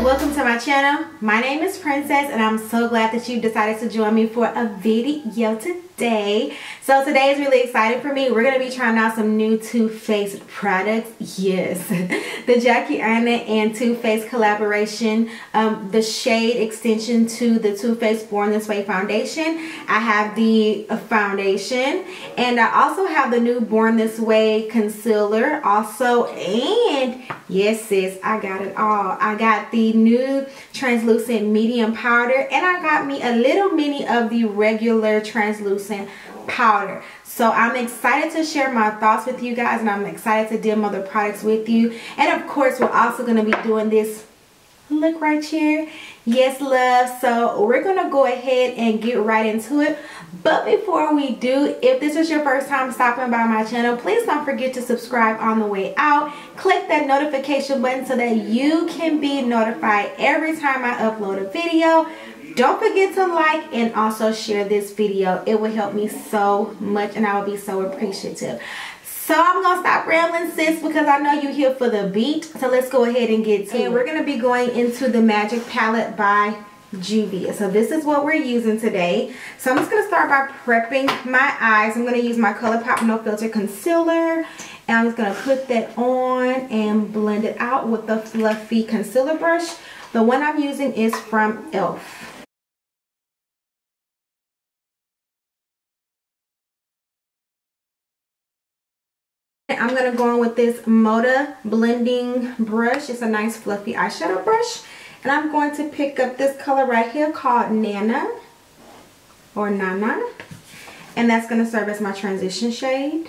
Welcome to my channel. My name is Princess and I'm so glad that you decided to join me for a video today. So today is really exciting for me. We're going to be trying out some new Too Faced products. Yes, the Jackie Aina and Too Faced collaboration, the shade extension to the Too Faced Born This Way foundation. I have the foundation and I also have the new Born This Way concealer also, and yes sis, I got it all. I got the new translucent medium powder and I got me a little mini of the regular translucent powder. So I'm excited to share my thoughts with you guys and I'm excited to demo the products with you. And of course we're also going to be doing this look right here. Yes love. So we're going to go ahead and get right into it. But before we do, if this is your first time stopping by my channel, please don't forget to subscribe on the way out. Click that notification button so that you can be notified every time I upload a video. Don't forget to like and also share this video. It will help me so much and I will be so appreciative. So I'm going to stop rambling sis because I know you're here for the beat. So let's go ahead and get to it. And we're going to be going into the Magic Palette by Juvia. So this is what we're using today. So I'm just going to start by prepping my eyes. I'm going to use my Colourpop No Filter Concealer. And I'm just going to put that on and blend it out with the fluffy concealer brush. The one I'm using is from e.l.f. I'm going to go on with this Moorea blending brush. It's a nice fluffy eyeshadow brush. And I'm going to pick up this color right here called Nana or Nana. And that's going to serve as my transition shade.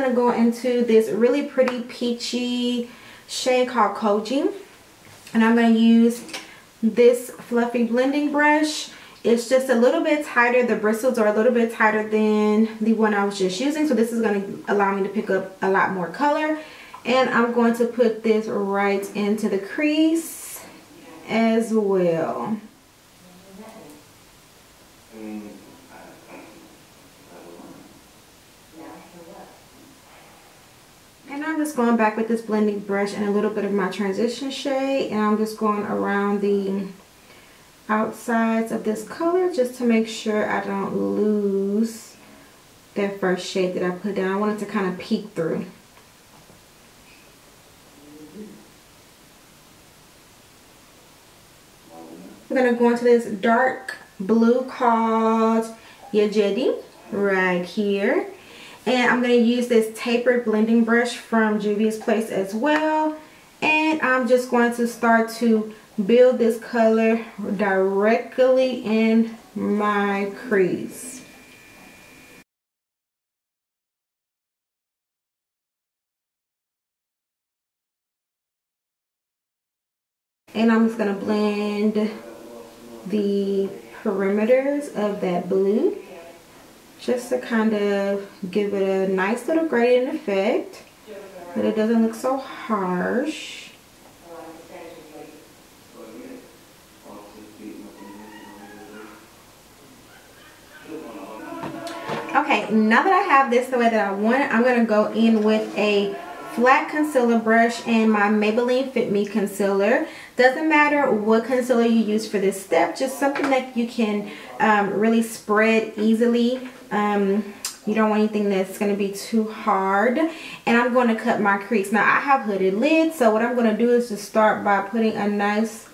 I'm going to go into this really pretty peachy shade called Koji. And I'm going to use this fluffy blending brush. It's just a little bit tighter. The bristles are a little bit tighter than the one I was just using. So this is going to allow me to pick up a lot more color. And I'm going to put this right into the crease as well. And I'm just going back with this blending brush and a little bit of my transition shade. And I'm just going around the outsides of this color just to make sure I don't lose that first shade that I put down. I want it to kind of peek through. We're going to go into this dark blue called Yajedi right here. And I'm going to use this tapered blending brush from Juvia's Place as well. And I'm just going to start to build this color directly in my crease. And I'm just going to blend the perimeters of that blue, just to kind of give it a nice little gradient effect, but it doesn't look so harsh. Okay, now that I have this the way that I want it, I'm going to go in with a flat concealer brush and my Maybelline Fit Me Concealer. Doesn't matter what concealer you use for this step, just something that you can really spread easily. You don't want anything that's going to be too hard. And I'm going to cut my crease. Now I have hooded lids, so what I'm going to do is just start by putting a nice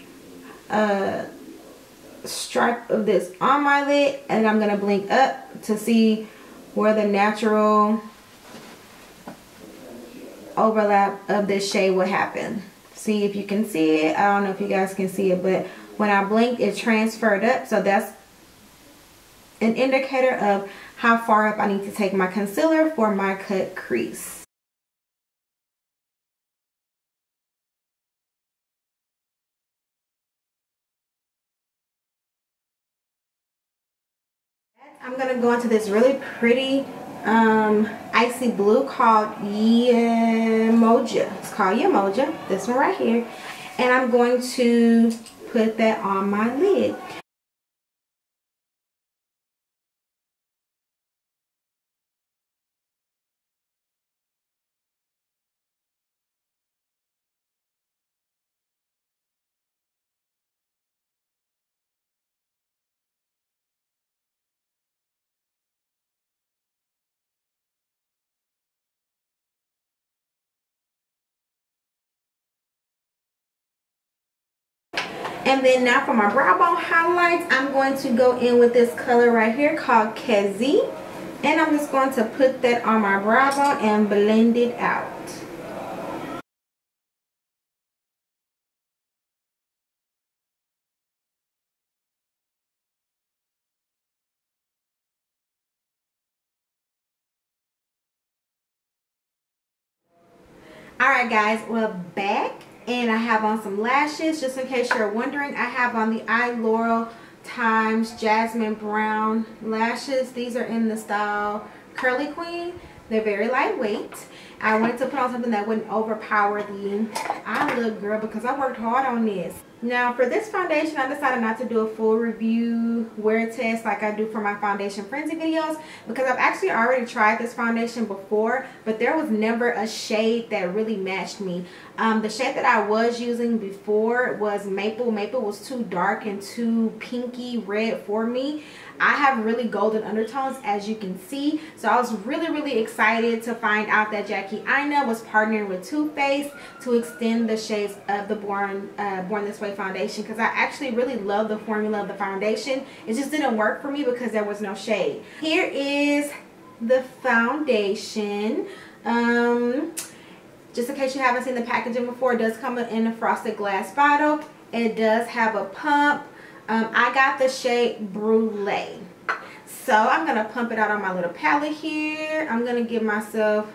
stripe of this on my lid, and I'm going to blink up to see where the natural overlap of this shade will happen. See if you can see it. I don't know if you guys can see it, but when I blinked, it transferred up. So that's an indicator of how far up I need to take my concealer for my cut crease. I'm going to go into this really pretty icy blue called Yemoja. It's called Yemoja. This one right here. And I'm going to put that on my lid. And then now for my brow bone highlights, I'm going to go in with this color right here called Kezi. And I'm just going to put that on my brow bone and blend it out. Alright guys, we're back. And I have on some lashes. Just in case you're wondering, I have on the L'Oreal Times Jasmine Brown lashes. These are in the style Curly Queen. They're very lightweight. I wanted to put on something that wouldn't overpower the eye look, girl, because I worked hard on this. Now for this foundation, I decided not to do a full review wear test like I do for my foundation frenzy videos, because I've actually already tried this foundation before, but there was never a shade that really matched me. The shade that I was using before was Maple. Maple was too dark and too pinky red for me. I have really golden undertones, as you can see, so I was really excited to find out that Jackie Aina was partnering with Too Faced to extend the shades of the Born This Way foundation, because I actually really love the formula of the foundation. It just didn't work for me because there was no shade. Here is the foundation. Just in case you haven't seen the packaging before, it does come in a frosted glass bottle. It does have a pump. I got the shade Brûlée. So I'm going to pump it out on my little palette here. I'm going to give myself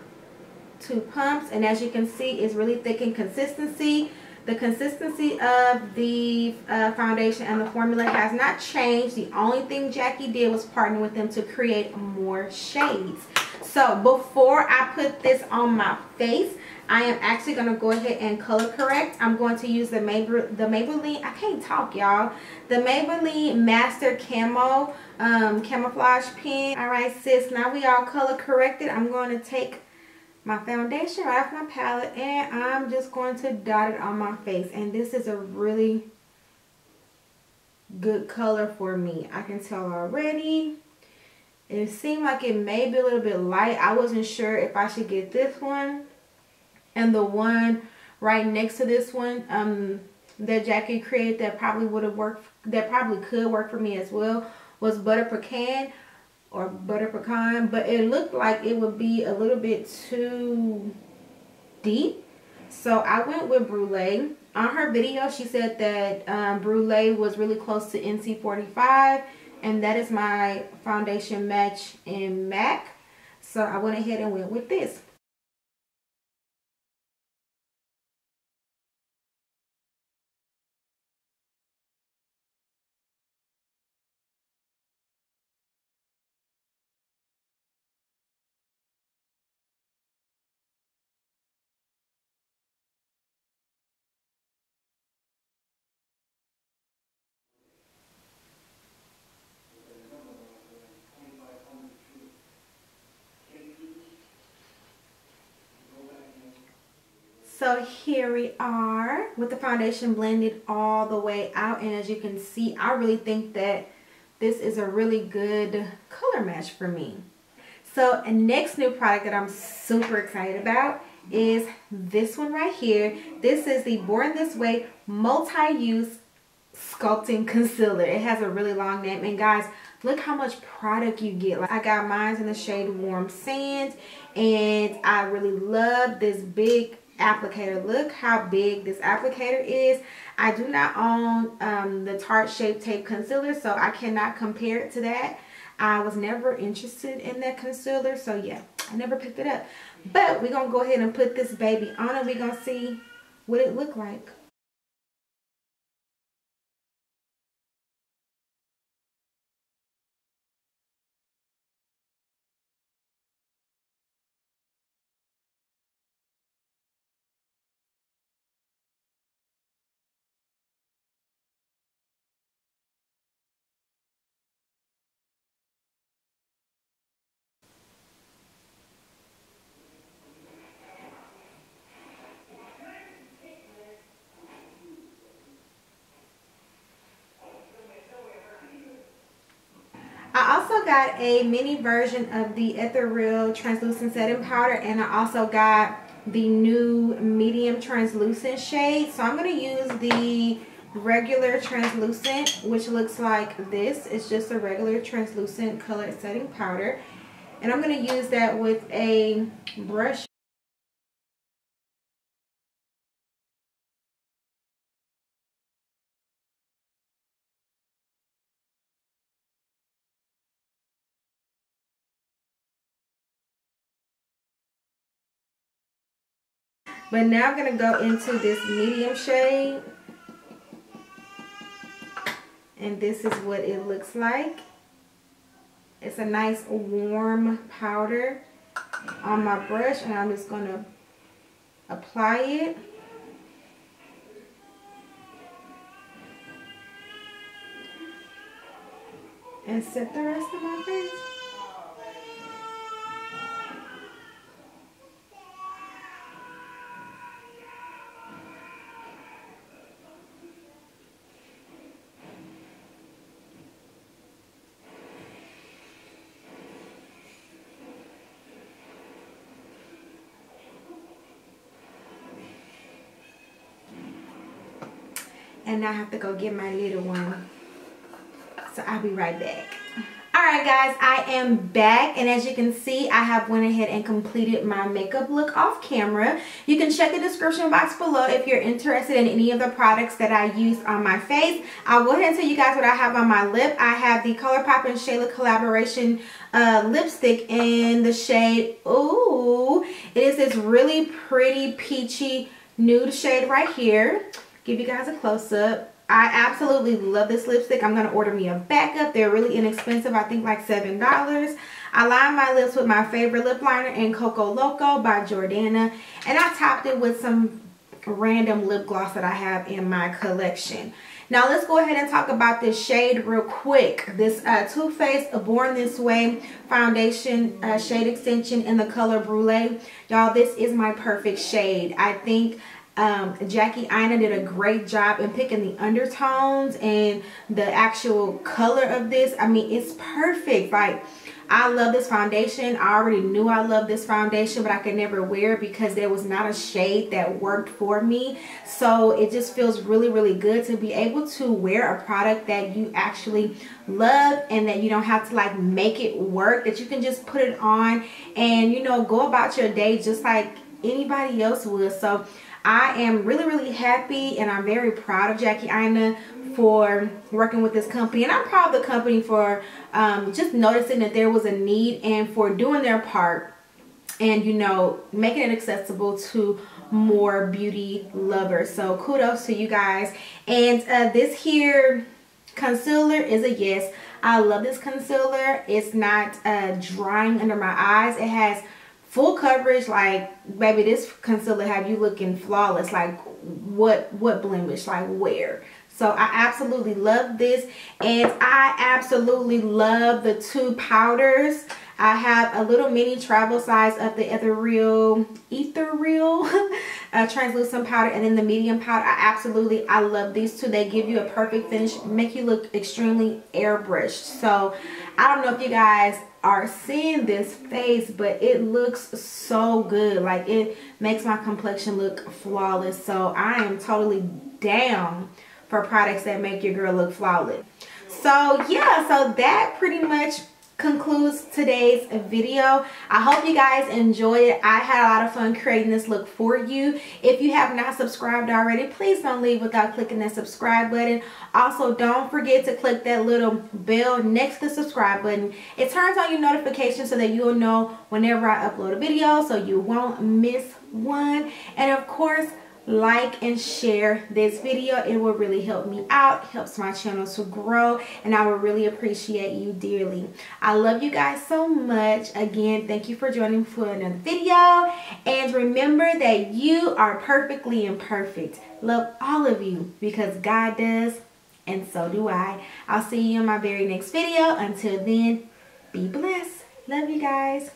2 pumps. And as you can see, it's really thick in consistency. The consistency of the foundation and the formula has not changed. The only thing Jackie did was partner with them to create more shades. So before I put this on my face, I am actually going to go ahead and color correct. I'm going to use the Maybelline, I can't talk y'all, the Maybelline Master Camo Camouflage Pen. Alright sis, now we all color corrected. I'm going to take my foundation right off my palette and I'm just going to dot it on my face. And this is a really good color for me. I can tell already. It seemed like it may be a little bit light. I wasn't sure if I should get this one and the one right next to this one that Jackie created that probably would have worked, that probably could work for me as well, was Butter Pecan or Butter Pecan, but it looked like it would be a little bit too deep. So I went with Brûlée. On her video, she said that Brûlée was really close to NC45, and that is my foundation match in MAC. So I went ahead and went with this. So here we are with the foundation blended all the way out, and as you can see, I really think that this is a really good color match for me. So a next new product that I'm super excited about is this one right here. This is the Born This Way Multi-Use Sculpting Concealer. It has a really long name, and guys, look how much product you get. Like, I got mine in the shade Warm Sand, and I really love this big applicator. Look how big this applicator is. I do not own the Tarte Shape Tape Concealer, so I cannot compare it to that. I was never interested in that concealer, so yeah, I never picked it up. But we're gonna go ahead and put this baby on it. We're gonna see what it look like. I also got a mini version of the Ethereal translucent setting powder, and I also got the new medium translucent shade. So I'm going to use the regular translucent, which looks like this. It's just a regular translucent colored setting powder, and I'm going to use that with a brush. But now I'm going to go into this medium shade. And this is what it looks like. It's a nice warm powder on my brush. And I'm just going to apply it. And set the rest of my face. And now I have to go get my little one. So I'll be right back. Alright guys, I am back, and as you can see, I have went ahead and completed my makeup look off camera. You can check the description box below if you're interested in any of the products that I use on my face. I'll go ahead and tell you guys what I have on my lip. I have the Colourpop and Shayla collaboration lipstick in the shade, ooh, it is this really pretty peachy nude shade right here. Give you guys a close-up. I absolutely love this lipstick. I'm going to order me a backup. They're really inexpensive. I think like $7. I lined my lips with my favorite lip liner in Coco Loco by Jordana. And I topped it with some random lip gloss that I have in my collection. Now let's go ahead and talk about this shade real quick. This Too Faced Born This Way foundation shade extension in the color Brûlée. Y'all, this is my perfect shade. I think Jackie Aina did a great job in picking the undertones and the actual color of this. I mean, it's perfect. Like, I love this foundation. I already knew I loved this foundation, but I could never wear it because there was not a shade that worked for me. So it just feels really, really good to be able to wear a product that you actually love and that you don't have to like make it work, that you can just put it on and, you know, go about your day just like anybody else would. So I am really, really happy, and I'm very proud of Jackie Aina for working with this company, and I'm proud of the company for just noticing that there was a need and for doing their part and, you know, making it accessible to more beauty lovers. So kudos to you guys. And this here concealer is a yes. I love this concealer. It's not drying under my eyes. It has full coverage. Like, baby, this concealer have you looking flawless. Like, what blemish? Like, where? So I absolutely love this, and I absolutely love the two powders. I have a little mini travel size of the Ethereal translucent powder, and then the medium powder. I love these two. They give you a perfect finish, make you look extremely airbrushed. So I don't know if you guys are seeing this face, but it looks so good. Like, it makes my complexion look flawless. So I am totally down for products that make your girl look flawless. So yeah, so that pretty much concludes today's video. I hope you guys enjoyed it. I had a lot of fun creating this look for you. If you have not subscribed already, please don't leave without clicking that subscribe button. Also, don't forget to click that little bell next to the subscribe button. It turns on your notifications so that you'll know whenever I upload a video, so you won't miss one. And of course, like and share this video. It will really help me out, helps my channel to grow, and I would really appreciate you dearly. I love you guys so much. Again, thank you for joining for another video, and remember that you are perfectly imperfect. Love all of you because God does, and so do I. I'll see you in my very next video. Until then, be blessed. Love you guys.